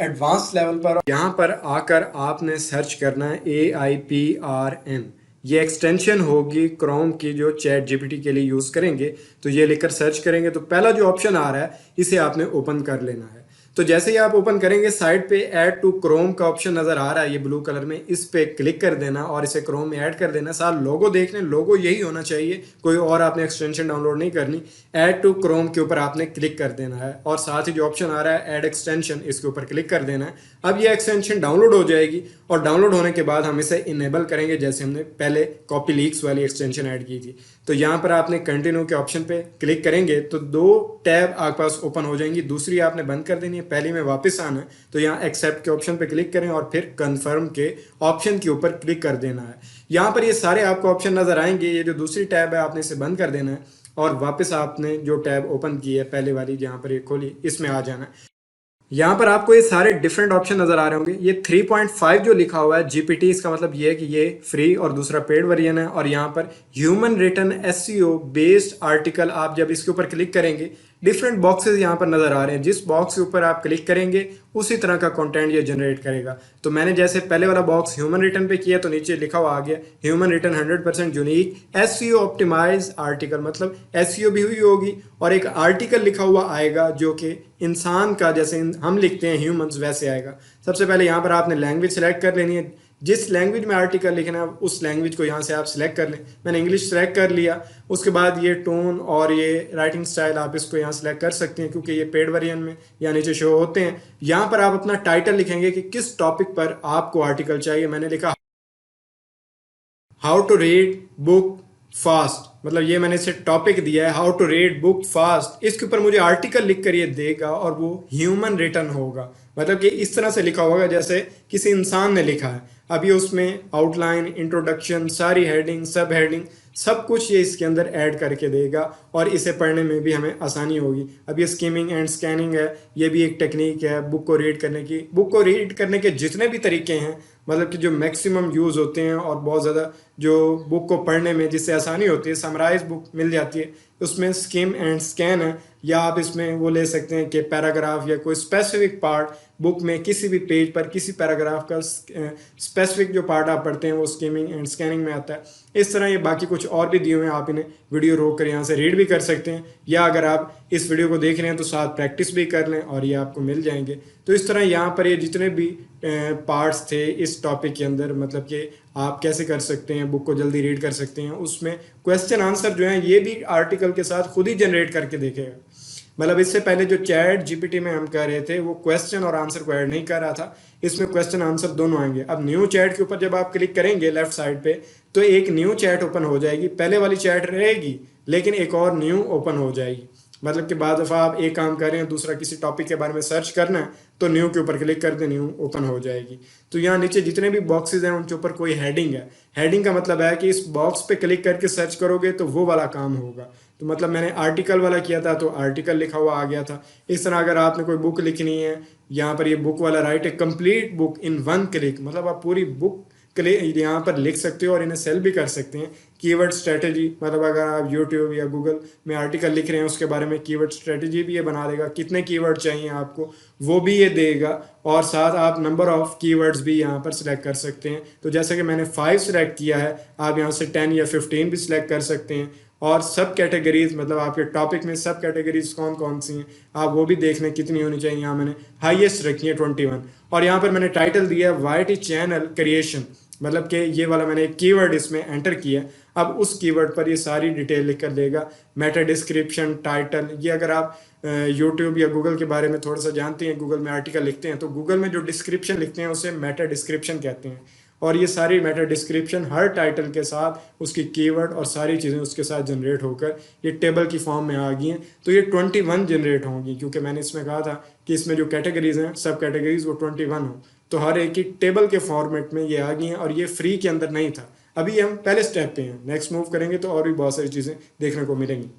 Advance level पर। यहाँ पर आकर आपने सर्च करना है AIPRM। ये एक्सटेंशन होगी क्रोम की जो चैट जीपीटी के लिए यूज़ करेंगे। तो ये लिखकर सर्च करेंगे तो पहला जो ऑप्शन आ रहा है इसे आपने ओपन कर लेना है। तो जैसे ही आप ओपन करेंगे साइड पे ऐड टू क्रोम का ऑप्शन नज़र आ रहा है ये ब्लू कलर में, इस पे क्लिक कर देना और इसे क्रोम में ऐड कर देना। साथ लोगो देख लें, लोगो यही होना चाहिए, कोई और आपने एक्सटेंशन डाउनलोड नहीं करनी। ऐड टू क्रोम के ऊपर आपने क्लिक कर देना है और साथ ही जो ऑप्शन आ रहा है ऐड एक्सटेंशन, इसके ऊपर क्लिक कर देना है। अब ये एक्सटेंशन डाउनलोड हो जाएगी और डाउनलोड होने के बाद हम इसे इनेबल करेंगे जैसे हमने पहले कॉपी लीक्स वाली एक्सटेंशन ऐड की थी। तो यहाँ पर आपने कंटिन्यू के ऑप्शन पे क्लिक करेंगे तो दो टैब आपके पास ओपन हो जाएंगी, दूसरी आपने बंद कर देनी है, पहली में वापस आना है। तो यहाँ एक्सेप्ट के ऑप्शन पे क्लिक करें और फिर कन्फर्म के ऑप्शन के ऊपर क्लिक कर देना है। यहाँ पर ये सारे आपको ऑप्शन नजर आएंगे। ये जो दूसरी टैब है आपने इसे बंद कर देना है और वापस आपने जो टैब ओपन की है पहले वाली जहाँ पर ये खोली इसमें आ जाना है। यहाँ पर आपको ये सारे डिफरेंट ऑप्शन नजर आ रहे होंगे। ये 3.5 जो लिखा हुआ है जीपीटी, इसका मतलब ये है कि ये फ्री और दूसरा पेड वर्जन है। और यहाँ पर human written SEO based article, आप जब इसके ऊपर क्लिक करेंगे डिफरेंट बॉक्सेस यहाँ पर नजर आ रहे हैं। जिस बॉक्स के ऊपर आप क्लिक करेंगे उसी तरह का कंटेंट ये जनरेट करेगा। तो मैंने जैसे पहले वाला बॉक्स ह्यूमन रिटन पे किया तो नीचे लिखा हुआ आ गया human written 100% unique SEO optimize article, मतलब एसईओ भी हुई होगी और एक आर्टिकल लिखा हुआ आएगा जो कि इंसान का जैसे हम लिखते हैं ह्यूमंस वैसे आएगा। सबसे पहले यहाँ पर आपने लैंग्वेज सेलेक्ट कर लेनी है, जिस लैंग्वेज में आर्टिकल लिखना है उस लैंग्वेज को यहाँ से आप सिलेक्ट कर लें। मैंने इंग्लिश सेलेक्ट कर लिया। उसके बाद ये टोन और ये राइटिंग स्टाइल आप इसको यहाँ सेलेक्ट कर सकते हैं क्योंकि ये पेड वर्जन में या नीचे शो होते हैं। यहाँ पर आप अपना टाइटल लिखेंगे कि किस टॉपिक पर आपको आर्टिकल चाहिए। मैंने लिखा how to read book fast, मतलब ये मैंने इसे टॉपिक दिया है how to read book fast. इसके ऊपर मुझे आर्टिकल लिख कर ये देगा और वो ह्यूमन रिटन होगा, मतलब कि इस तरह से लिखा होगा जैसे किसी इंसान ने लिखा है। अब ये उसमें आउटलाइन, इंट्रोडक्शन, सारी हेडिंग, सब हेडिंग, सब कुछ ये इसके अंदर ऐड करके देगा और इसे पढ़ने में भी हमें आसानी होगी। अब ये स्किमिंग एंड स्कैनिंग है, ये भी एक टेक्निक है बुक को रीड करने की। बुक को रीड करने के जितने भी तरीके हैं, मतलब कि जो मैक्सिमम यूज़ होते हैं और बहुत ज़्यादा जो बुक को पढ़ने में जिससे आसानी होती है, समराइज बुक मिल जाती है, उसमें स्किम एंड स्कैन है। या आप इसमें वो ले सकते हैं कि पैराग्राफ या कोई स्पेसिफिक पार्ट बुक में किसी भी पेज पर किसी पैराग्राफ का स्पेसिफिक जो पार्ट आप पढ़ते हैं वो स्किमिंग एंड स्कैनिंग में आता है। इस तरह ये बाकी कुछ और भी दिए हुए हैं, आप इन्हें वीडियो रोक कर यहाँ से रीड भी कर सकते हैं या अगर आप इस वीडियो को देख रहे हैं तो साथ प्रैक्टिस भी कर लें और ये आपको मिल जाएंगे। तो इस तरह यहाँ पर ये जितने भी पार्ट्स थे इस टॉपिक के अंदर, मतलब कि आप कैसे कर सकते हैं बुक को जल्दी रीड कर सकते हैं, उसमें क्वेश्चन आंसर जो है ये भी आर्टिकल के साथ खुद ही जनरेट करके देखेगा। मतलब इससे पहले जो चैट जीपीटी में हम कर रहे थे वो क्वेश्चन और आंसर को ऐड नहीं कर रहा था, इसमें क्वेश्चन आंसर दोनों आएंगे। अब न्यू चैट के ऊपर जब आप क्लिक करेंगे लेफ्ट साइड पे तो एक न्यू चैट ओपन हो जाएगी। पहले वाली चैट रहेगी लेकिन एक और न्यू ओपन हो जाएगी। मतलब कि बाद दफ़ा आप एक काम कर रहे हैं दूसरा किसी टॉपिक के बारे में सर्च करना है तो न्यू के ऊपर क्लिक कर दें, न्यू ओपन हो जाएगी। तो यहाँ नीचे जितने भी बॉक्सेस हैं उनके ऊपर कोई हेडिंग है। हेडिंग का मतलब है कि इस बॉक्स पे क्लिक करके सर्च करोगे तो वो वाला काम होगा। तो मतलब मैंने आर्टिकल वाला किया था तो आर्टिकल लिखा हुआ आ गया था। इस तरह अगर आपने कोई बुक लिखनी है, यहाँ पर ये बुक वाला राइट है complete book in one click, मतलब आप पूरी बुक यहाँ पर लिख सकते हो और इन्हें सेल भी कर सकते हैं। कीवर्ड स्ट्रेटजी, मतलब अगर आप यूट्यूब या गूगल में आर्टिकल लिख रहे हैं उसके बारे में कीवर्ड स्ट्रेटजी भी ये बना देगा, कितने कीवर्ड चाहिए आपको वो भी ये देगा और साथ आप नंबर ऑफ कीवर्ड्स भी यहाँ पर सिलेक्ट कर सकते हैं। तो जैसे कि मैंने 5 सिलेक्ट किया है, आप यहाँ से 10 या 15 भी सिलेक्ट कर सकते हैं। और सब कैटेगरीज, मतलब आपके टॉपिक में सब कैटेगरीज कौन कौन सी हैं आप वो भी देख लें कितनी होनी चाहिए। यहाँ मैंने हाईएस्ट रखी है 21 और यहाँ पर मैंने टाइटल दिया है वाईटी चैनल क्रिएशन, मतलब कि ये वाला मैंने एक कीवर्ड इसमें एंटर किया। अब उस कीवर्ड पर ये सारी डिटेल लिख कर देगा, मेटा डिस्क्रिप्शन, टाइटल। ये अगर आप यूट्यूब या गूगल के बारे में थोड़ा सा जानते हैं, गूगल में आर्टिकल लिखते हैं तो गूगल में जो डिस्क्रिप्शन लिखते हैं उसे मेटा डिस्क्रिप्शन कहते हैं। और ये सारी मेटा डिस्क्रिप्शन हर टाइटल के साथ उसकी कीवर्ड और सारी चीज़ें उसके साथ जनरेट होकर ये टेबल की फॉर्म में आ गई हैं। तो ये 21 जनरेट होंगी क्योंकि मैंने इसमें कहा था कि इसमें जो कैटेगरीज हैं सब कैटेगरीज वो 21 हो, तो हर एक ही टेबल के फॉर्मेट में ये आ गई हैं और ये फ्री के अंदर नहीं था। अभी हम पहले स्टेप पे हैं, नेक्स्ट मूव करेंगे तो और भी बहुत सारी चीज़ें देखने को मिलेंगी।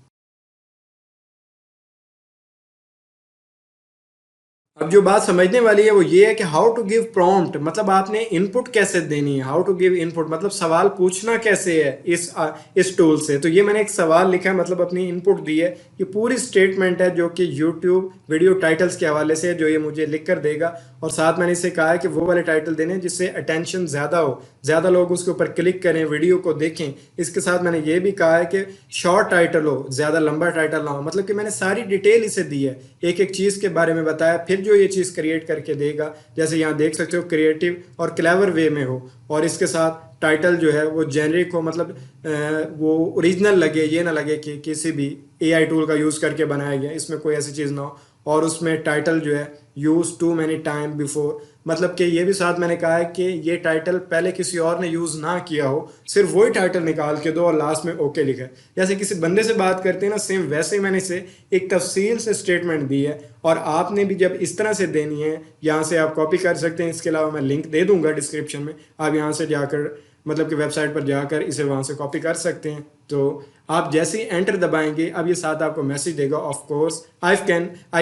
अब जो बात समझने वाली है वो ये है कि हाउ टू गिव प्रॉम्प्ट, मतलब आपने इनपुट कैसे देनी है। हाउ टू गिव इनपुट मतलब सवाल पूछना कैसे है इस टूल से। तो ये मैंने एक सवाल लिखा है, मतलब अपनी इनपुट दी है। ये पूरी स्टेटमेंट है जो कि यूट्यूब वीडियो टाइटल्स के हवाले से जो ये मुझे लिख कर देगा और साथ मैंने इसे कहा है कि वो वाले टाइटल देने जिससे अटेंशन ज़्यादा हो, ज़्यादा लोग उसके ऊपर क्लिक करें, वीडियो को देखें। इसके साथ मैंने ये भी कहा है कि शॉर्ट टाइटल हो, ज़्यादा लंबा टाइटल ना हो। मतलब कि मैंने सारी डिटेल इसे दी है, एक एक चीज़ के बारे में बताया, फिर जो ये चीज़ क्रिएट करके देगा, जैसे यहाँ देख सकते हो, क्रिएटिव और क्लेवर वे में हो, और इसके साथ टाइटल जो है वो जेनरिक हो, मतलब वो ओरिजिनल लगे, ये ना लगे कि किसी भी एआई टूल का यूज़ करके बनाया गया, इसमें कोई ऐसी चीज़ ना हो। और उसमें टाइटल जो है use to many time before, मतलब कि ये भी साथ मैंने कहा है कि ये टाइटल पहले किसी और ने यूज़ ना किया हो, सिर्फ वही टाइटल निकाल के दो और लास्ट में ओके लिखा है। जैसे किसी बंदे से बात करते हैं ना, सेम वैसे ही मैंने इसे एक तफसील से स्टेटमेंट दी है, और आपने भी जब इस तरह से देनी है, यहाँ से आप कॉपी कर सकते हैं। इसके अलावा मैं लिंक दे दूंगा डिस्क्रिप्शन में, आप यहाँ से जाकर मतलब कि वेबसाइट पर जाकर इसे वहाँ से कॉपी कर सकते हैं। तो आप जैसे ही एंटर दबाएंगे, अब ये साथ आपको मैसेज देगा, of course I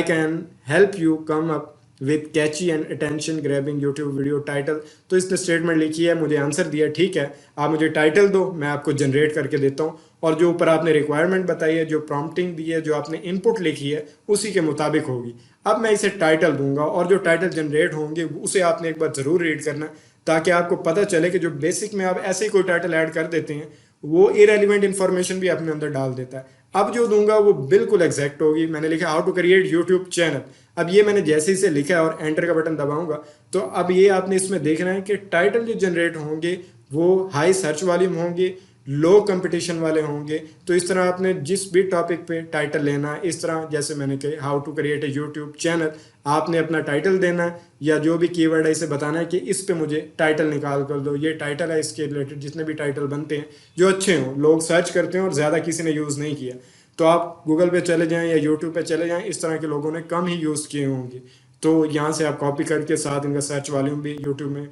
can help you come up with Kainchi and attention grabbing YouTube video title. तो इसने स्टेटमेंट लिखी है, मुझे आंसर दिया, ठीक है आप मुझे टाइटल दो, मैं आपको जनरेट करके देता हूँ, और जो ऊपर आपने रिक्वायरमेंट बताई है, जो प्रॉम्प्टिंग दी है, जो आपने इनपुट लिखी है, उसी के मुताबिक होगी। अब मैं इसे टाइटल दूंगा, और जो टाइटल जनरेट होंगे उसे आपने एक बार ज़रूर रीड करना, ताकि आपको पता चले कि जो बेसिक में आप ऐसे ही कोई टाइटल ऐड कर देते हैं, वो इरेलीवेंट इन्फॉर्मेशन भी अपने अंदर डाल देता है। अब जो दूंगा वो बिल्कुल एग्जैक्ट होगी। मैंने लिखा how to create YouTube channel. अब ये मैंने जैसे ही से लिखा है और एंटर का बटन दबाऊंगा, तो अब ये आपने इसमें देखना है कि टाइटल जो जनरेट होंगे वो हाई सर्च वॉल्यूम होंगे, लो कंपटीशन वाले होंगे। तो इस तरह आपने जिस भी टॉपिक पे टाइटल लेना है, इस तरह जैसे मैंने कहा how to create a YouTube channel, आपने अपना टाइटल देना है, या जो भी कीवर्ड है इसे बताना है कि इस पे मुझे टाइटल निकाल कर दो, ये टाइटल है, इसके रिलेटेड जितने भी टाइटल बनते हैं जो अच्छे हों, लोग सर्च करते हैं और ज़्यादा किसी ने यूज़ नहीं किया, तो आप गूगल पे चले जाएँ या यूट्यूब पे चले जाएँ, इस तरह के लोगों ने कम ही यूज़ किए होंगे। तो यहाँ से आप कॉपी करके साथ इनका सर्च वॉल्यूम भी यूट्यूब में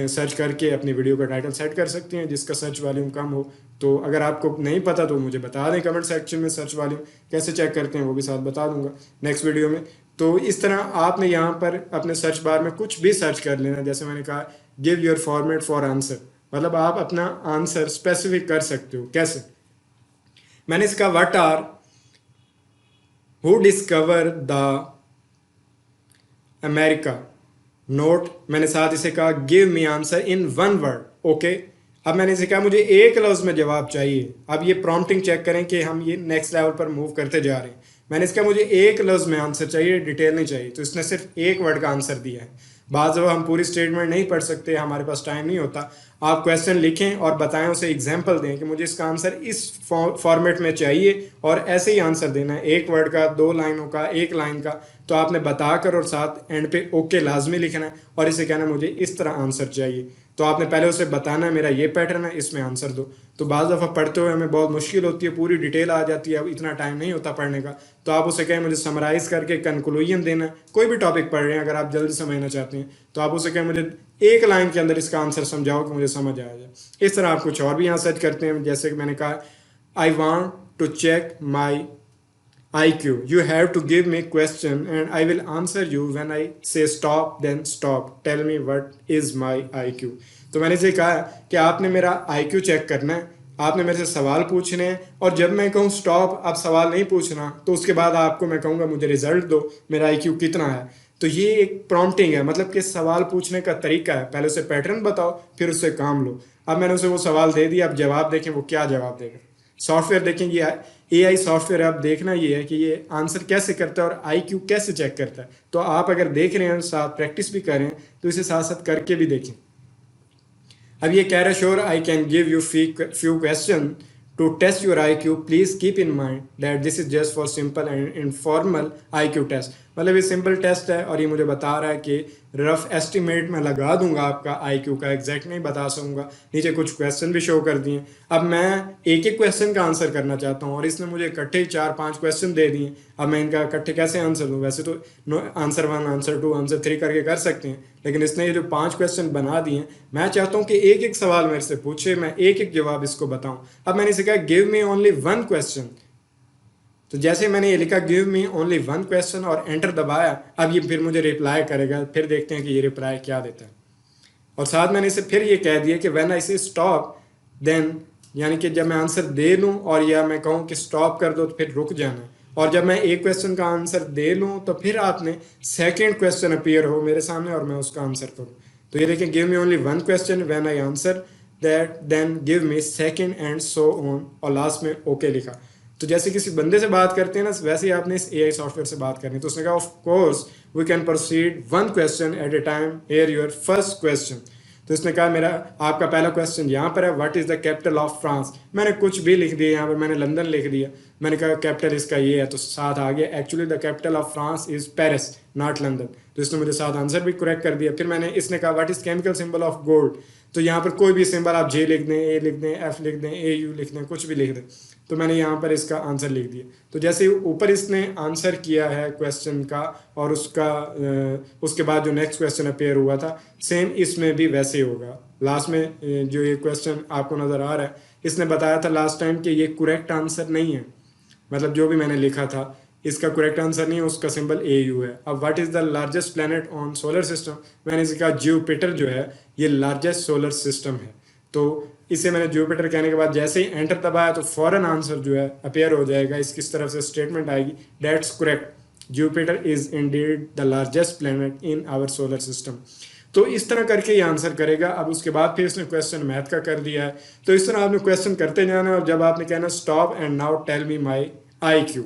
सर्च करके अपनी वीडियो का टाइटल सेट कर सकते हैं जिसका सर्च वॉल्यूम कम हो। तो अगर आपको नहीं पता तो मुझे बता दें कमेंट सेक्शन में, सर्च वॉल्यूम कैसे चेक करते हैं वो भी साथ बता दूंगा नेक्स्ट वीडियो में। तो इस तरह आपने यहाँ पर अपने सर्च बार में कुछ भी सर्च कर लेना, जैसे मैंने कहा give your format for answer, मतलब आप अपना आंसर स्पेसिफिक कर सकते हो। कैसे? मैंने इसका what are who discover the America, note मैंने साथ इसे कहा give me answer in one word. Okay, अब मैंने इसे कहा मुझे एक लफ्ज़ में जवाब चाहिए। अब ये प्रॉम्प्टिंग चेक करें कि हम ये नेक्स्ट लेवल पर मूव करते जा रहे हैं। मैंने इसका मुझे एक लफ्ज़ में आंसर चाहिए, डिटेल नहीं चाहिए, तो इसने सिर्फ एक वर्ड का आंसर दिया है। बाज़ दफ़ा हम पूरी स्टेटमेंट नहीं पढ़ सकते, हमारे पास टाइम नहीं होता। आप क्वेश्चन लिखें और बताएं, उसे एग्जाम्पल दें कि मुझे इसका आंसर इस फॉर्मेट में चाहिए, और ऐसे ही आंसर देना है, एक वर्ड का, दो लाइनों का, एक लाइन का। तो आपने बताकर और साथ एंड पे ओके लाजमी लिखना है, और इसे कहना मुझे इस तरह आंसर चाहिए। तो आपने पहले उसे बताना है मेरा ये पैटर्न है, इसमें आंसर दो। तो बाज़ दफ़ा पढ़ते हुए हमें बहुत मुश्किल होती है, पूरी डिटेल आ जाती है, अब इतना टाइम नहीं होता पढ़ने का। तो आप उसे कहें मुझे समराइज़ करके कंक्लूजन देना है। कोई भी टॉपिक पढ़ रहे हैं, अगर आप जल्दी समझना चाहते हैं तो आप उसे कहें मुझे एक लाइन के अंदर इसका आंसर समझाओ कि मुझे समझ आ जाए। इस तरह आप कुछ और भी यहाँ सर्च करते हैं, जैसे कि मैंने कहा I want to check my IQ. You have to give me question and I will answer you when I say stop, then stop. Tell me what is my IQ. तो मैंने इसे कहा कि आपने मेरा IQ चेक करना है, आपने मेरे से सवाल पूछने हैं, और जब मैं कहूँ स्टॉप, आप सवाल नहीं पूछना, तो उसके बाद आपको मैं कहूँगा मुझे रिजल्ट दो, मेरा IQ कितना है। तो ये एक प्रॉम्प्टिंग है, मतलब कि सवाल पूछने का तरीका है। पहले उसे पैटर्न बताओ, फिर उससे काम लो। अब मैंने उसे वो सवाल दे दिया, अब जवाब देखें वो क्या जवाब देगा। सॉफ्टवेयर देखें, ये AI सॉफ्टवेयर, आप देखना ये है कि ये आंसर कैसे करता है और IQ कैसे चेक करता है। तो आप अगर देख रहे हैं, साथ प्रैक्टिस भी करें, तो इसे साथ साथ करके भी देखें। अब ये कह रहा है sure I can give you few question to test your IQ, please keep in mind that this is just for simple and informal IQ test. मतलब ये सिंपल टेस्ट है, और ये मुझे बता रहा है कि रफ एस्टिमेट मैं लगा दूंगा आपका IQ का, एग्जैक्ट नहीं बता सकूंगा। नीचे कुछ क्वेश्चन भी शो कर दिए। अब मैं एक एक क्वेश्चन का आंसर करना चाहता हूँ, और इसने मुझे इकट्ठे 4-5 क्वेश्चन दे दिए। अब मैं इनका इकट्ठे कैसे आंसर दूँ? वैसे तो आंसर 1, आंसर 2, आंसर 3 करके कर सकते हैं, लेकिन इसने ये जो 5 क्वेश्चन बना दिए, मैं चाहता हूँ कि एक एक सवाल मेरे से पूछे, मैं एक एक जवाब इसको बताऊँ। अब मैंने इसे कहा गिव मी ओनली 1 क्वेश्चन। तो जैसे मैंने ये लिखा गिव मी ओनली 1 क्वेश्चन और एंटर दबाया, अब ये फिर मुझे रिप्लाई करेगा। फिर देखते हैं कि ये रिप्लाई क्या देता है। और साथ मैंने इसे फिर ये कह दिया कि व्हेन आई से स्टॉप देन, यानी कि जब मैं आंसर दे दूं और या मैं कहूं कि स्टॉप कर दो, तो फिर रुक जाना है। और जब मैं एक क्वेश्चन का आंसर दे लूँ तो फिर आपने सेकंड क्वेश्चन अपीयर हो मेरे सामने और मैं उसका आंसर करूँ। तो ये देखिए, give me only one question when I answer that then give me second and so on, और लास्ट में ओके लिखा। तो जैसे किसी बंदे से बात करते हैं ना, वैसे ही आपने इस एआई सॉफ्टवेयर से बात करनी है। तो उसने कहा of course we can proceed one question at a time, here your first question. तो इसने कहा मेरा आपका पहला क्वेश्चन यहाँ पर है, what is the capital of France. मैंने कुछ भी लिख दिया यहाँ पर, मैंने लंदन लिख दिया। मैंने कहा कैपिटल इसका ये है, तो साथ आ गया actually the capital of France is Paris not London. तो इसने मुझे साथ आंसर भी करेक्ट कर दिया। फिर मैंने इसने कहा what is chemical symbol of gold. तो यहाँ पर कोई भी सिंबल आप जे लिख दें, ए लिख दें, एफ लिख दें, ए यू लिख दें, कुछ भी लिख दें। तो मैंने यहाँ पर इसका आंसर लिख दिया। तो जैसे ऊपर इसने आंसर किया है क्वेश्चन का, और उसके बाद जो नेक्स्ट क्वेश्चन अपेयर हुआ था सेम इसमें भी वैसे ही होगा। लास्ट में जो ये क्वेश्चन आपको नज़र आ रहा है, इसने बताया था लास्ट टाइम कि ये करेक्ट आंसर नहीं है, मतलब जो भी मैंने लिखा था इसका करेक्ट आंसर नहीं है, उसका सिंबल AU है। अब what is the largest planet on solar system, मैंने इसे कहा जुपिटर जो है ये लार्जेस्ट सोलर सिस्टम है। तो इसे मैंने जुपिटर कहने के बाद जैसे ही एंटर दबाया तो फॉरन आंसर जो है अपेयर हो जाएगा। किस तरफ से स्टेटमेंट आएगी, that's correct, Jupiter is indeed the largest planet in our solar system. तो इस तरह करके ये आंसर करेगा। अब उसके बाद फिर इसने क्वेश्चन मैथ का कर दिया है। तो इस तरह आपने क्वेश्चन करते जाना, और जब आपने कहना stop and now tell me my IQ,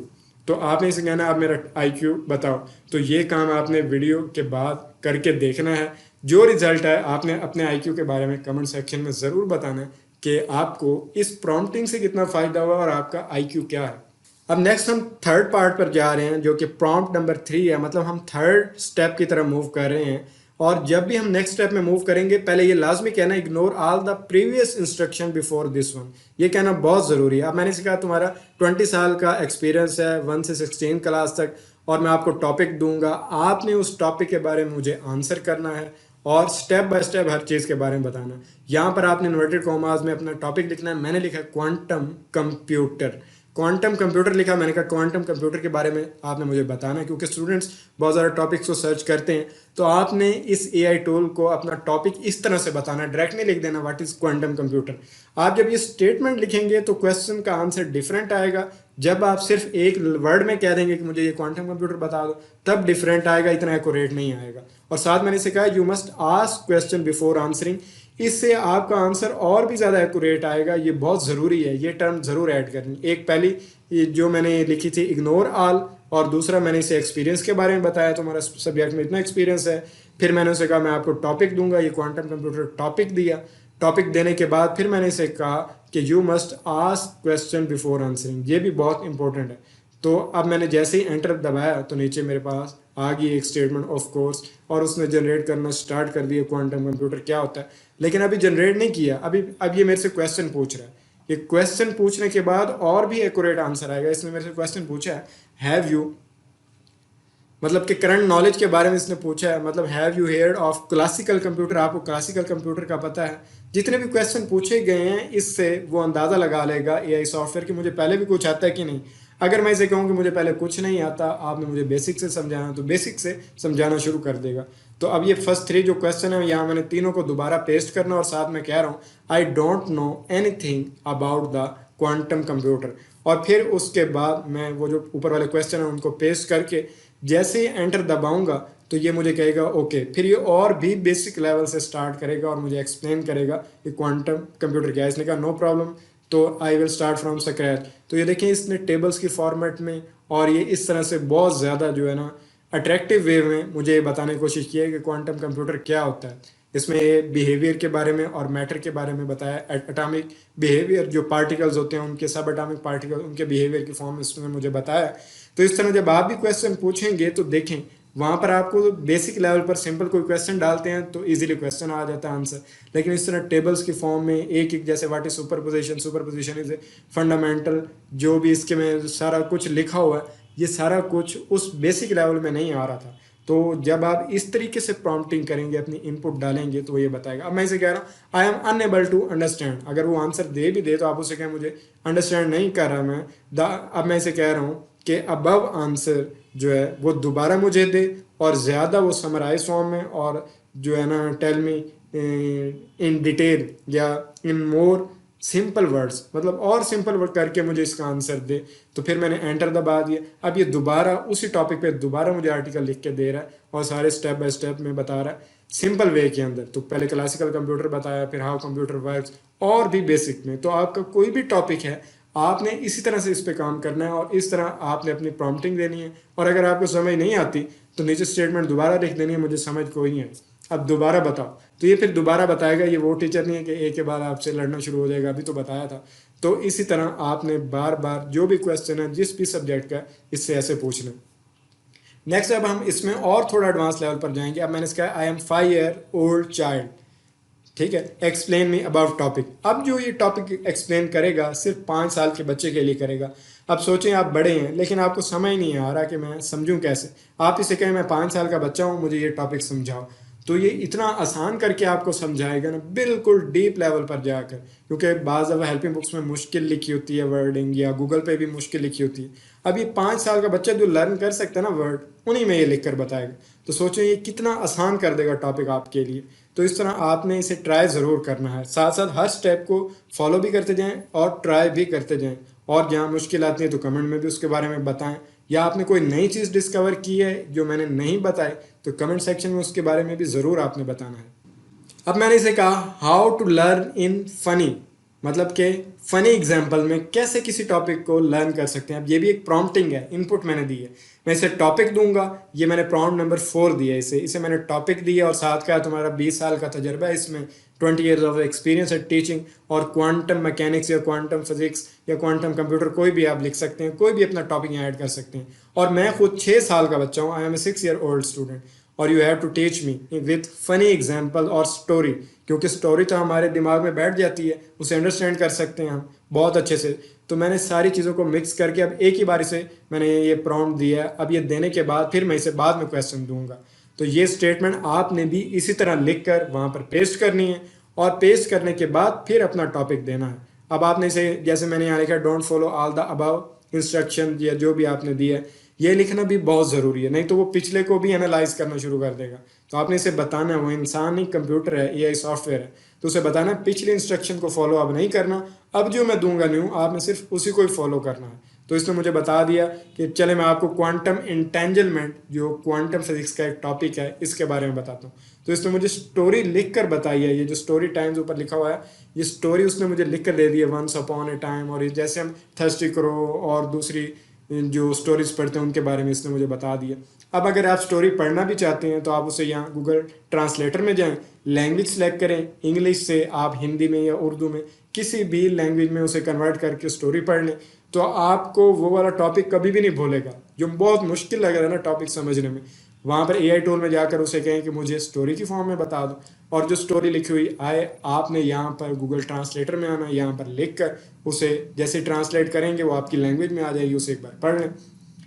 तो आपने इसे कहना आप मेरा IQ बताओ। तो ये काम आपने वीडियो के बाद करके देखना है। जो रिजल्ट है आपने अपने IQ के बारे में कमेंट सेक्शन में ज़रूर बताना है कि आपको इस प्रॉम्प्टिंग से कितना फ़ायदा हुआ और आपका IQ क्या है। अब नेक्स्ट हम थर्ड पार्ट पर जा रहे हैं, जो कि प्रॉम्प्ट नंबर 3 है। मतलब हम थर्ड स्टेप की तरफ मूव कर रहे हैं। और जब भी हम नेक्स्ट स्टेप में मूव करेंगे, पहले ये लाजमी कहना ignore all the previous instruction before this one. ये कहना बहुत ज़रूरी है। अब मैंने कहा तुम्हारा 20 साल का एक्सपीरियंस है 1 से 16 क्लास तक, और मैं आपको टॉपिक दूंगा, आपने उस टॉपिक के बारे में मुझे आंसर करना है और स्टेप बाय स्टेप हर चीज़ के बारे में बताना। यहाँ पर आपने इन्वर्टेड कॉमास में अपना टॉपिक लिखना है। मैंने लिखा क्वांटम कंप्यूटर, क्वांटम कंप्यूटर लिखा। मैंने कहा क्वांटम कंप्यूटर के बारे में आपने मुझे बताना है, क्योंकि स्टूडेंट्स बहुत ज़्यादा टॉपिक्स को सर्च करते हैं। तो आपने इस AI टूल को अपना टॉपिक इस तरह से बताना है, डायरेक्ट नहीं लिख देना व्हाट इज़ क्वांटम कंप्यूटर। आप जब ये स्टेटमेंट लिखेंगे तो क्वेश्चन का आंसर डिफरेंट आएगा। जब आप सिर्फ एक वर्ड में कह देंगे कि मुझे ये क्वांटम कंप्यूटर बता दो, तब डिफरेंट आएगा, इतना एक्यूरेट नहीं आएगा। और साथ मैंने इसे कहा you must ask question before answering, इससे आपका आंसर और भी ज़्यादा एक्यूरेट आएगा। ये बहुत ज़रूरी है, ये टर्म ज़रूर ऐड करनी। एक पहली जो मैंने लिखी थी इग्नोर ऑल, और दूसरा मैंने इसे एक्सपीरियंस के बारे में बताया, तो हमारा सब्जेक्ट में इतना एक्सपीरियंस है। फिर मैंने उसे कहा मैं आपको टॉपिक दूंगा, ये क्वांटम कंप्यूटर टॉपिक दिया। टॉपिक देने के बाद फिर मैंने इसे कहा कि you must ask question before answering, ये भी बहुत इंपॉर्टेंट है। तो अब मैंने जैसे ही एंटर दबाया तो नीचे मेरे पास आ गई एक स्टेटमेंट ऑफ कोर्स, और उसने जनरेट करना स्टार्ट कर दिया क्वांटम कंप्यूटर क्या होता है। लेकिन अभी जनरेट नहीं किया, अब ये मेरे से क्वेश्चन पूछ रहा है। ये क्वेश्चन पूछने के बाद और भी एक्यूरेट आंसर आएगा। इसने मेरे से क्वेश्चन पूछा है हैव यू, मतलब कि करंट नॉलेज के बारे में इसने पूछा है। मतलब have you heard of classical computer, आपको क्लासिकल कंप्यूटर का पता है। जितने भी क्वेश्चन पूछे गए हैं इससे वो अंदाज़ा लगा लेगा AI सॉफ्टवेयर कि मुझे पहले भी कुछ आता है कि नहीं। अगर मैं इसे कहूँ कि मुझे पहले कुछ नहीं आता, आपने मुझे बेसिक से समझाना, तो बेसिक से समझाना शुरू कर देगा। तो अब ये फर्स्ट 3 जो क्वेश्चन है यहाँ मैंने तीनों को दोबारा पेस्ट करना, और साथ में कह रहा हूँ I don't know anything about the quantum computer. और फिर उसके बाद मैं वो जो ऊपर वाले क्वेश्चन है उनको पेस्ट करके जैसे ही एंटर दबाऊंगा तो ये मुझे कहेगा ओके। फिर ये और भी बेसिक लेवल से स्टार्ट करेगा और मुझे एक्सप्लेन करेगा कि क्वांटम कंप्यूटर क्या है। इसने कहा नो प्रॉब्लम, तो I will start from scratch. तो ये देखिए इसने टेबल्स की फॉर्मेट में, और ये इस तरह से बहुत ज़्यादा जो है ना अट्रैक्टिव वे में मुझे बताने की कोशिश की है कि क्वांटम कंप्यूटर क्या होता है। इसमें बिहेवियर के बारे में और मैटर के बारे में बताया, एटॉमिक बिहेवियर, जो पार्टिकल्स होते हैं उनके सब एटॉमिक पार्टिकल, उनके बिहेवियर की फॉर्म इसमें मुझे बताया। तो इस तरह जब आप भी क्वेश्चन पूछेंगे तो देखें वहाँ पर आपको बेसिक लेवल पर सिंपल कोई क्वेश्चन डालते हैं तो इजीली क्वेश्चन आ जाता है आंसर। लेकिन इस तरह टेबल्स की फॉर्म में एक एक, जैसे what is superposition, superposition is fundamental, जो भी इसके में सारा कुछ लिखा हुआ है, ये सारा कुछ उस बेसिक लेवल में नहीं आ रहा था। तो जब आप इस तरीके से प्रॉम्प्टिंग करेंगे, अपनी इनपुट डालेंगे, तो ये बताएगा। अब मैं इसे कह रहा हूँ I am unable to understand, अगर वो आंसर दे भी दे तो आप उसे कहें मुझे अंडरस्टैंड नहीं कर रहा मैं। अब मैं इसे कह रहा हूँ कि अबव आंसर जो है वो दोबारा मुझे दे, और ज़्यादा वो समराइज फॉर्म में, और जो है ना टेल मी इन डिटेल या इन मोर सिंपल वर्ड्स, मतलब और सिंपल वर्ड करके मुझे इसका आंसर दे। तो फिर मैंने एंटर दबा दिया। अब ये दोबारा उसी टॉपिक पे दोबारा मुझे आर्टिकल लिख के दे रहा है और सारे स्टेप बाय स्टेप में बता रहा है सिंपल वे के अंदर। तो पहले क्लासिकल कंप्यूटर बताया, फिर हाउ कंप्यूटर वर्क्स, और भी बेसिक में। तो आपका कोई भी टॉपिक है, आपने इसी तरह से इस पे काम करना है और इस तरह आपने अपनी प्रॉम्प्टिंग देनी है। और अगर आपको समझ नहीं आती तो नीचे स्टेटमेंट दोबारा लिख देनी है, मुझे समझ कोई नहीं है, अब दोबारा बताओ। तो ये फिर दोबारा बताएगा। ये वो टीचर नहीं है कि एक के बाद आपसे लड़ना शुरू हो जाएगा, अभी तो बताया था। तो इसी तरह आपने बार बार जो भी क्वेश्चन है जिस भी सब्जेक्ट का, इससे ऐसे पूछना। नेक्स्ट अब हम इसमें और थोड़ा एडवांस लेवल पर जाएंगे। अब मैंने इसका I am 5 year old child, ठीक है, एक्सप्लेन मी अबाउट टॉपिक। अब जो ये टॉपिक एक्सप्लेन करेगा सिर्फ 5 साल के बच्चे के लिए करेगा। अब सोचें आप बड़े हैं लेकिन आपको समझ नहीं आ रहा कि मैं समझूं कैसे। आप इसे कहें मैं 5 साल का बच्चा हूं, मुझे ये टॉपिक समझाओ, तो ये इतना आसान करके आपको समझाएगा ना, बिल्कुल डीप लेवल पर जाकर। क्योंकि बाज़ दफ़ा हेल्पिंग बुक्स में मुश्किल लिखी होती है वर्डिंग, या गूगल पे भी मुश्किल लिखी होती है। अब ये 5 साल का बच्चा जो लर्न कर सकता है ना वर्ड, उन्हीं में ये लिख कर बताएगा। तो सोचो ये कितना आसान कर देगा टॉपिक आपके लिए। तो इस तरह आपने इसे ट्राई ज़रूर करना है, साथ साथ हर स्टेप को फॉलो भी करते जाएं और ट्राई भी करते जाएं। और जहाँ मुश्किल आती है तो कमेंट में भी उसके बारे में बताएं, या आपने कोई नई चीज़ डिस्कवर की है जो मैंने नहीं बताई तो कमेंट सेक्शन में उसके बारे में भी ज़रूर आपने बताना है। अब मैंने इसे कहा how to learn in funny, मतलब कि फनी एग्जाम्पल में कैसे किसी टॉपिक को लर्न कर सकते हैं। अब ये भी एक प्रॉम्प्टिंग है, इनपुट मैंने दी है। मैं इसे टॉपिक दूंगा, ये मैंने प्रॉम्प्ट नंबर 4 दिया है। इसे मैंने टॉपिक दिया और साथ का तुम्हारा 20 साल का तजर्बा है, इसमें 20 years of experience eight teaching, और क्वांटम मैकेनिक्स या क्वांटम फिजिक्स या क्वांटम कंप्यूटर कोई भी आप लिख सकते हैं, कोई भी अपना टॉपिक यहाँ ऐड कर सकते हैं। और मैं खुद 6 साल का बच्चा हूँ, I am a 6 year old student, और you have to teach me with funny example और स्टोरी, क्योंकि स्टोरी तो हमारे दिमाग में बैठ जाती है, उसे अंडरस्टैंड कर सकते हैं हम बहुत अच्छे से। तो मैंने सारी चीज़ों को मिक्स करके अब एक ही बारी से मैंने ये प्रॉम्प्ट दिया है। अब ये देने के बाद फिर मैं इसे बाद में क्वेश्चन दूंगा। तो ये स्टेटमेंट आपने भी इसी तरह लिख कर वहाँ पर पेस्ट करनी है, और पेस्ट करने के बाद फिर अपना टॉपिक देना है। अब आपने इसे, जैसे मैंने यहाँ लिखा don't follow all the above instruction, या जो भी आपने दिया है, ये लिखना भी बहुत ज़रूरी है, नहीं तो वो पिछले को भी एनालाइज करना शुरू कर देगा। तो आपने इसे बताना है, वो इंसान ही कंप्यूटर है, एआई सॉफ्टवेयर है, तो उसे बताना है पिछले इंस्ट्रक्शन को फॉलो अब नहीं करना, अब जो मैं दूंगा न्यू आपने सिर्फ उसी को ही फॉलो करना है। तो इसने मुझे बता दिया कि चले मैं आपको क्वांटम इंटेंजलमेंट, जो क्वांटम फिजिक्स का एक टॉपिक है, इसके बारे में बताता हूँ। तो इसने मुझे स्टोरी लिख कर बताई है, ये जो स्टोरी टाइम्स ऊपर लिखा हुआ है, ये स्टोरी उसने मुझे लिख कर दे दी है, वंस अपॉन ए टाइम। और ये जैसे हम थर्स्टी क्रो और दूसरी जो स्टोरीज पढ़ते हैं उनके बारे में इसने मुझे बता दिया। अब अगर आप स्टोरी पढ़ना भी चाहते हैं तो आप उसे यहाँ गूगल ट्रांसलेटर में जाएं, लैंग्वेज सेलेक्ट करें, इंग्लिश से आप हिंदी में या उर्दू में किसी भी लैंग्वेज में उसे कन्वर्ट करके स्टोरी पढ़ लें, तो आपको वो वाला टॉपिक कभी भी नहीं भूलेगा जो बहुत मुश्किल लग रहा है ना टॉपिक समझने में। वहाँ पर एआई टूल में जाकर उसे कहें कि मुझे स्टोरी की फॉर्म में बता दो, और जो स्टोरी लिखी हुई आए आपने यहाँ पर गूगल ट्रांसलेटर में आना, यहाँ पर लिख कर उसे जैसे ट्रांसलेट करेंगे वो आपकी लैंग्वेज में आ जाएगी, उसे एक बार पढ़ लें।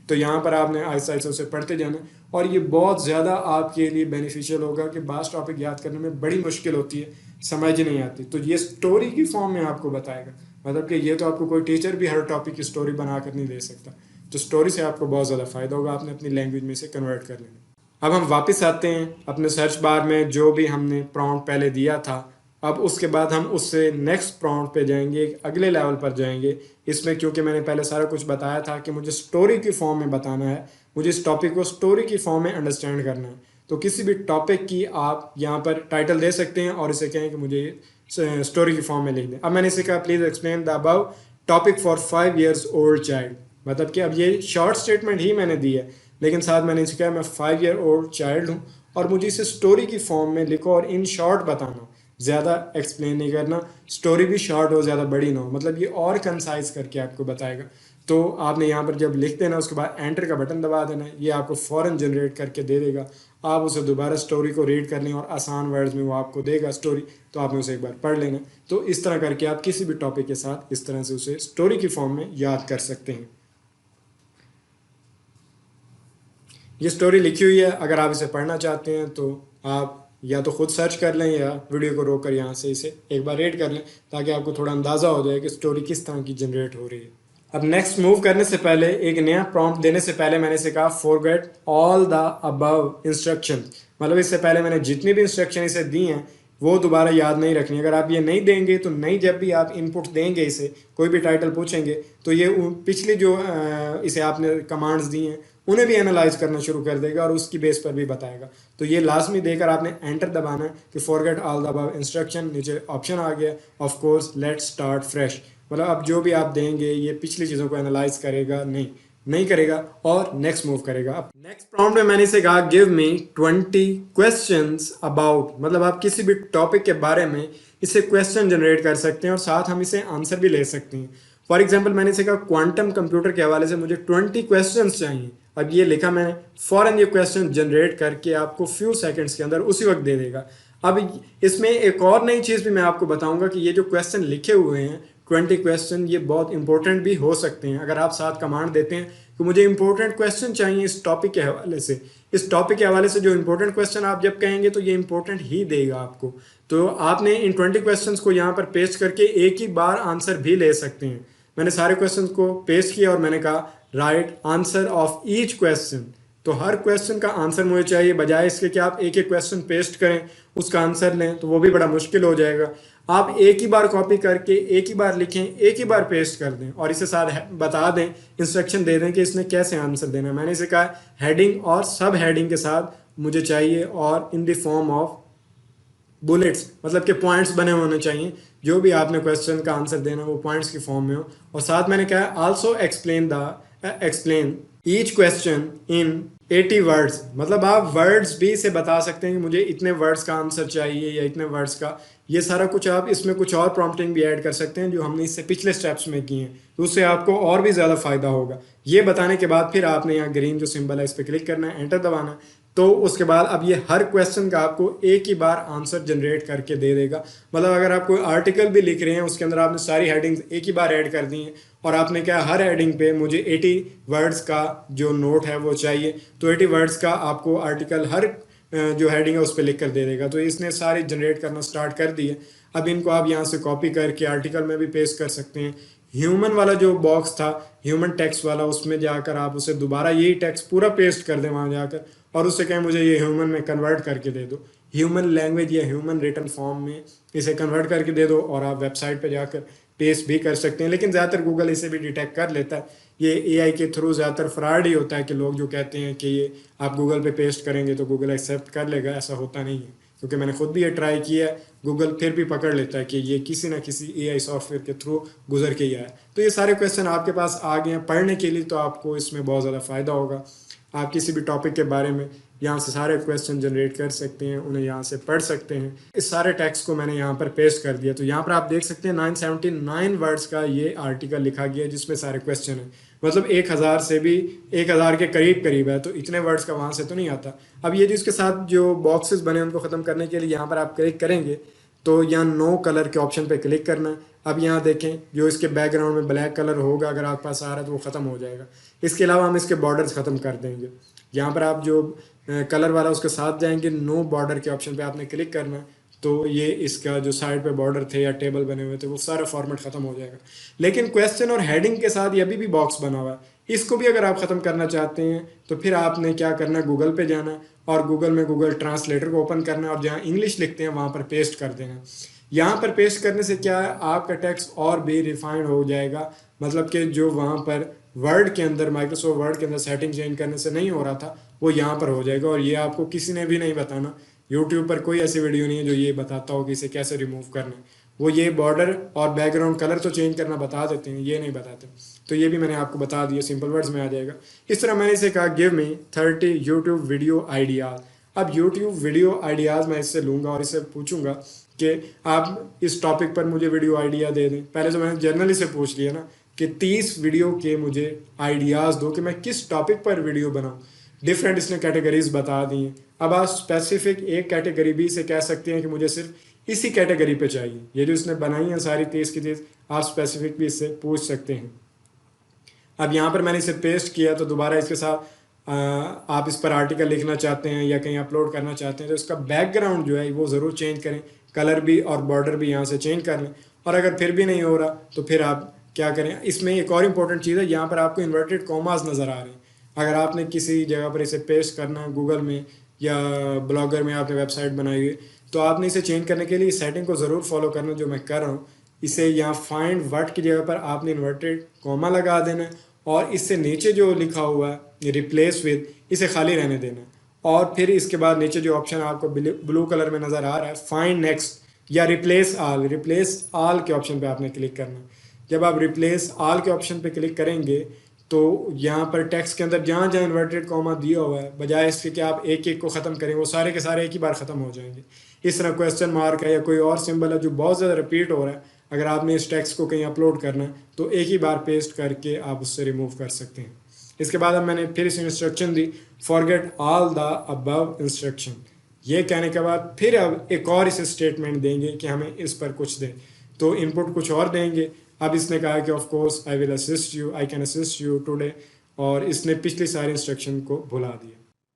तो यहाँ पर आपने आहिस्ता आहिस्ता उसे पढ़ते जाना, और ये बहुत ज़्यादा आपके लिए बेनिफिशियल होगा कि बास टॉपिक याद करने में बड़ी मुश्किल होती है, समझ नहीं आती, तो ये स्टोरी की फॉर्म में आपको बताएगा। मतलब कि ये तो आपको कोई टीचर भी हर टॉपिक की स्टोरी बना कर नहीं दे सकता। तो स्टोरी से आपको बहुत ज़्यादा फ़ायदा होगा, आपने अपनी लैंग्वेज में इसे कन्वर्ट कर लेना। अब हम वापस आते हैं अपने सर्च बार में, जो भी हमने प्रॉम्प्ट पहले दिया था, अब उसके बाद हम उससे नेक्स्ट प्रॉम्प्ट पे जाएंगे, अगले लेवल पर जाएंगे। इसमें क्योंकि मैंने पहले सारा कुछ बताया था कि मुझे स्टोरी की फॉर्म में बताना है, मुझे इस टॉपिक को स्टोरी की फॉर्म में अंडरस्टैंड करना है। तो किसी भी टॉपिक की आप यहाँ पर टाइटल दे सकते हैं और इसे कहें कि मुझे स्टोरी की फॉर्म में लिख दें। अब मैंने इसे कहा please explain the above topic for 5 years old child, मतलब कि अब ये शॉर्ट स्टेटमेंट ही मैंने दी है, लेकिन साथ मैंने इसे कहा मैं 5 ईयर ओल्ड चाइल्ड हूँ और मुझे इसे स्टोरी की फॉर्म में लिखो और इन शॉर्ट बताना, ज़्यादा एक्सप्लेन नहीं करना, स्टोरी भी शॉर्ट हो, ज़्यादा बड़ी ना हो, मतलब ये और कंसाइज करके आपको बताएगा। तो आपने यहाँ पर जब लिख देना उसके बाद एंटर का बटन दबा देना, ये आपको फ़ौरन जनरेट करके दे देगा। आप उसे दोबारा स्टोरी को रीड कर लें और आसान वर्ड्स में वो आपको देगा स्टोरी, तो आपने उसे एक बार पढ़ लेना। तो इस तरह करके आप किसी भी टॉपिक के साथ इस तरह से उसे स्टोरी की फॉर्म में याद कर सकते हैं। ये स्टोरी लिखी हुई है, अगर आप इसे पढ़ना चाहते हैं तो आप या तो खुद सर्च कर लें या वीडियो को रोक कर यहाँ से इसे एक बार रीड कर लें, ताकि आपको थोड़ा अंदाज़ा हो जाए कि स्टोरी किस तरह की जनरेट हो रही है। अब नेक्स्ट मूव करने से पहले, एक नया प्रॉम्प्ट देने से पहले मैंने इसे कहा forget all the above instruction, मतलब इससे पहले मैंने जितनी भी इंस्ट्रक्शन इसे दी हैं वो दोबारा याद नहीं रखनी। अगर आप ये नहीं देंगे तो नहीं, जब भी आप इनपुट देंगे इसे, कोई भी टाइटल पूछेंगे तो ये पिछली जो इसे आपने कमांड्स दी हैं उन्हें भी एनालाइज करना शुरू कर देगा और उसकी बेस पर भी बताएगा। तो ये लाजमी देकर आपने एंटर दबाना है कि forget all the above instruction. नीचे ऑप्शन आ गया of course let's start fresh, मतलब अब जो भी आप देंगे ये पिछली चीज़ों को एनालाइज करेगा नहीं करेगा और नेक्स्ट मूव करेगा। अब नेक्स्ट प्रॉम्प्ट में मैंने इसे कहा गिव मी 20 क्वेश्चंस अबाउट, मतलब आप किसी भी टॉपिक के बारे में इसे क्वेश्चन जनरेट कर सकते हैं और साथ हम इसे आंसर भी ले सकते हैं। फॉर एग्जाम्पल मैंने इसे कहा क्वांटम कंप्यूटर के हवाले से मुझे 20 क्वेश्चन चाहिए। अब ये लिखा मैंने, फ़ौरन ये क्वेश्चन जनरेट करके आपको फ्यू सेकंड्स के अंदर उसी वक्त दे देगा। अब इसमें एक और नई चीज़ भी मैं आपको बताऊंगा कि ये जो क्वेश्चन लिखे हुए हैं 20 क्वेश्चन, ये बहुत इंपॉर्टेंट भी हो सकते हैं। अगर आप साथ कमांड देते हैं कि मुझे इंपॉर्टेंट क्वेश्चन चाहिए इस टॉपिक के हवाले से, इस टॉपिक के हवाले से जो इंपॉर्टेंट क्वेश्चन आप जब कहेंगे तो ये इंपॉर्टेंट ही देगा आपको। तो आपने इन 20 क्वेश्चंस को यहाँ पर पेस्ट करके एक ही बार आंसर भी ले सकते हैं। मैंने सारे क्वेश्चन को पेस्ट किया और मैंने कहा right answer of each question. तो हर क्वेश्चन का आंसर मुझे चाहिए, बजाय इसके कि आप एक एक क्वेश्चन पेस्ट करें उसका आंसर लें तो वो भी बड़ा मुश्किल हो जाएगा। आप एक ही बार कॉपी करके एक ही बार लिखें, एक ही बार पेस्ट कर दें और इसे साथ बता दें, इंस्ट्रक्शन दे दें कि इसने कैसे आंसर देना है। मैंने इसे कहा हेडिंग और सब हेडिंग के साथ मुझे चाहिए और in the form of bullets, मतलब कि पॉइंट्स बने होने चाहिए। जो भी आपने क्वेश्चन का आंसर देना वो पॉइंट्स की फॉर्म में हो। और साथ मैंने कहा also explain each question in 80 words, मतलब आप वर्ड्स भी इसे बता सकते हैं कि मुझे इतने वर्ड्स का आंसर चाहिए या इतने वर्ड्स का। ये सारा कुछ आप इसमें कुछ और प्रॉम्प्टिंग भी ऐड कर सकते हैं जो हमने इससे पिछले स्टेप्स में किए हैं, तो उससे आपको और भी ज़्यादा फायदा होगा। ये बताने के बाद फिर आपने यहाँ ग्रीन जो सिंबल है इस पर क्लिक करना है, एंटर दबाना है। तो उसके बाद अब ये हर क्वेश्चन का आपको एक ही बार आंसर जनरेट करके दे देगा। मतलब अगर आप कोई आर्टिकल भी लिख रहे हैं उसके अंदर आपने सारी हेडिंग्स एक ही बार ऐड कर दी हैं और आपने क्या हर हेडिंग पे मुझे 80 वर्ड्स का जो नोट है वो चाहिए, तो 80 वर्ड्स का आपको आर्टिकल हर जो हेडिंग है उस पर लिख कर दे देगा। तो इसने सारी जनरेट करना स्टार्ट कर दी है। अब इनको आप यहाँ से कॉपी करके आर्टिकल में भी पेस्ट कर सकते हैं। ह्यूमन वाला जो बॉक्स था, ह्यूमन टेक्स्ट वाला, उसमें जाकर आप उसे दोबारा यही टेक्स्ट पूरा पेस्ट कर दें वहाँ जाकर और उससे कहें मुझे ये ह्यूमन में कन्वर्ट करके दे दो, ह्यूमन लैंग्वेज या ह्यूमन रिटन फॉर्म में इसे कन्वर्ट करके दे दो और आप वेबसाइट पे जाकर पेस्ट भी कर सकते हैं। लेकिन ज़्यादातर गूगल इसे भी डिटेक्ट कर लेता है। ये एआई के थ्रू ज़्यादातर फ्रॉड ही होता है कि लोग जो कहते हैं कि ये आप गूगल पे पेस्ट करेंगे तो गूगल एक्सेप्ट कर लेगा, ऐसा होता नहीं है। क्योंकि मैंने खुद भी ये ट्राई किया है, गूगल फिर भी पकड़ लेता है कि ये किसी ना किसी एआई सॉफ्टवेयर के थ्रू गुजर के ही आया। तो ये सारे क्वेश्चन आपके पास आ गए हैं पढ़ने के लिए, तो आपको इसमें बहुत ज़्यादा फ़ायदा होगा। आप किसी भी टॉपिक के बारे में यहाँ से सारे क्वेश्चन जनरेट कर सकते हैं, उन्हें यहाँ से पढ़ सकते हैं। इस सारे टेक्स्ट को मैंने यहाँ पर पेस्ट कर दिया। तो यहाँ पर आप देख सकते हैं 979 वर्ड्स का ये आर्टिकल लिखा गया है जिसमें सारे क्वेश्चन हैं। मतलब 1000 से भी 1000 के करीब है, तो इतने वर्ड्स का वहाँ से तो नहीं आता। अब ये जो इसके साथ जो बॉक्सेस बने उनको ख़त्म करने के लिए यहाँ पर आप क्लिक करेंगे तो यहाँ नो कलर के ऑप्शन पे क्लिक करना है। अब यहाँ देखें जो इसके बैकग्राउंड में ब्लैक कलर होगा अगर आपके पास आ रहा है तो वो ख़त्म हो जाएगा। इसके अलावा हम इसके बॉर्डर्स ख़त्म कर देंगे। यहाँ पर आप जो कलर वाला उसके साथ जाएंगे, नो बॉर्डर के ऑप्शन पे आपने क्लिक करना है, तो ये इसका जो साइड पे बॉर्डर थे या टेबल बने हुए थे वो सारा फॉर्मेट ख़त्म हो जाएगा। लेकिन क्वेश्चन और हेडिंग के साथ ये अभी भी बॉक्स बना हुआ है, इसको भी अगर आप ख़त्म करना चाहते हैं तो फिर आपने क्या करना है, गूगल पे जाना है और गूगल में गूगल ट्रांसलेटर को ओपन करना है और जहाँ इंग्लिश लिखते हैं वहाँ पर पेस्ट कर देना। यहाँ पर पेस्ट करने से क्या है, आपका टेक्स्ट और भी रिफाइंड हो जाएगा। मतलब कि जो वहाँ पर वर्ड के अंदर, माइक्रोसॉफ्ट वर्ड के अंदर सेटिंग चेंज करने से नहीं हो रहा था वो यहाँ पर हो जाएगा। और ये आपको किसी ने भी नहीं बताना, यूट्यूब पर कोई ऐसी वीडियो नहीं है जो ये बताता हो कि इसे कैसे रिमूव करना है। वो ये बॉर्डर और बैकग्राउंड कलर तो चेंज करना बता देते हैं, ये नहीं बताते। तो ये भी मैंने आपको बता दिया, सिंपल वर्ड्स में आ जाएगा। इस तरह मैंने इसे कहा गिव मी 30 यूट्यूब वीडियो आइडियाज़। अब यूट्यूब वीडियो आइडियाज़ मैं इससे लूँगा और इससे पूछूंगा कि आप इस टॉपिक पर मुझे वीडियो आइडिया दे दें। पहले तो मैंने जर्नली से पूछ लिया ना कि 30 वीडियो के मुझे आइडियाज़ दो कि मैं किस टॉपिक पर वीडियो बनाऊँ। डिफरेंट इसने कैटेगरीज बता दी हैं। अब आप स्पेसिफिक एक कैटेगरी भी से कह सकते हैं कि मुझे सिर्फ इसी कैटेगरी पे चाहिए। ये जो इसने बनाई है सारी 30 की 30, आप स्पेसिफिक भी इससे पूछ सकते हैं। अब यहाँ पर मैंने इसे पेस्ट किया तो दोबारा इसके साथ आप इस पर आर्टिकल लिखना चाहते हैं या कहीं अपलोड करना चाहते हैं तो इसका बैकग्राउंड जो है वो ज़रूर चेंज करें, कलर भी और बॉर्डर भी यहाँ से चेंज कर लें। और अगर फिर भी नहीं हो रहा तो फिर आप क्या करें, इसमें एक और इम्पोर्टेंट चीज़ है, यहाँ पर आपको इन्वर्टेड कॉमास नज़र आ रहे हैं। अगर आपने किसी जगह पर इसे पेस्ट करना है गूगल में या ब्लॉगर में आपने वेबसाइट बनाई हुई है, तो आपने इसे चेंज करने के लिए इस सेटिंग को ज़रूर फॉलो करना जो मैं कर रहा हूँ। इसे यहाँ फाइंड वर्ड की जगह पर आपने इन्वर्टेड कॉमा लगा देना है और इससे नीचे जो लिखा हुआ है रिप्लेस विद, इसे खाली रहने देना है। और फिर इसके बाद नीचे जो ऑप्शन आपको ब्लू कलर में नज़र आ रहा है फाइंड नेक्स्ट या रिप्लेस आल के ऑप्शन पे आपने क्लिक करना है। जब आप रिप्लेस आल के ऑप्शन पे क्लिक करेंगे तो यहाँ पर टेक्स्ट के अंदर जहाँ जहाँ इन्वर्टेड कॉमा दिया हुआ है, बजाय इसके कि आप एक एक को ख़त्म करें, वो सारे के सारे एक ही बार ख़त्म हो जाएंगे। इस तरह क्वेश्चन मार्क है या कोई और सिंबल है जो बहुत ज़्यादा रिपीट हो रहा है, अगर आपने इस टेक्स्ट को कहीं अपलोड करना है तो एक ही बार पेस्ट करके आप उससे रिमूव कर सकते हैं। इसके बाद अब मैंने फिर इस instruction the, forget all the above instruction. ये कहने के बाद फिर अब एक और इसे स्टेटमेंट देंगे कि हमें इस पर कुछ दें, तो इनपुट कुछ और देंगे। अब इसने कहा कि of course I will assist you, I can assist you today, और इसने पिछली सारी इंस्ट्रक्शन को भुला दिया।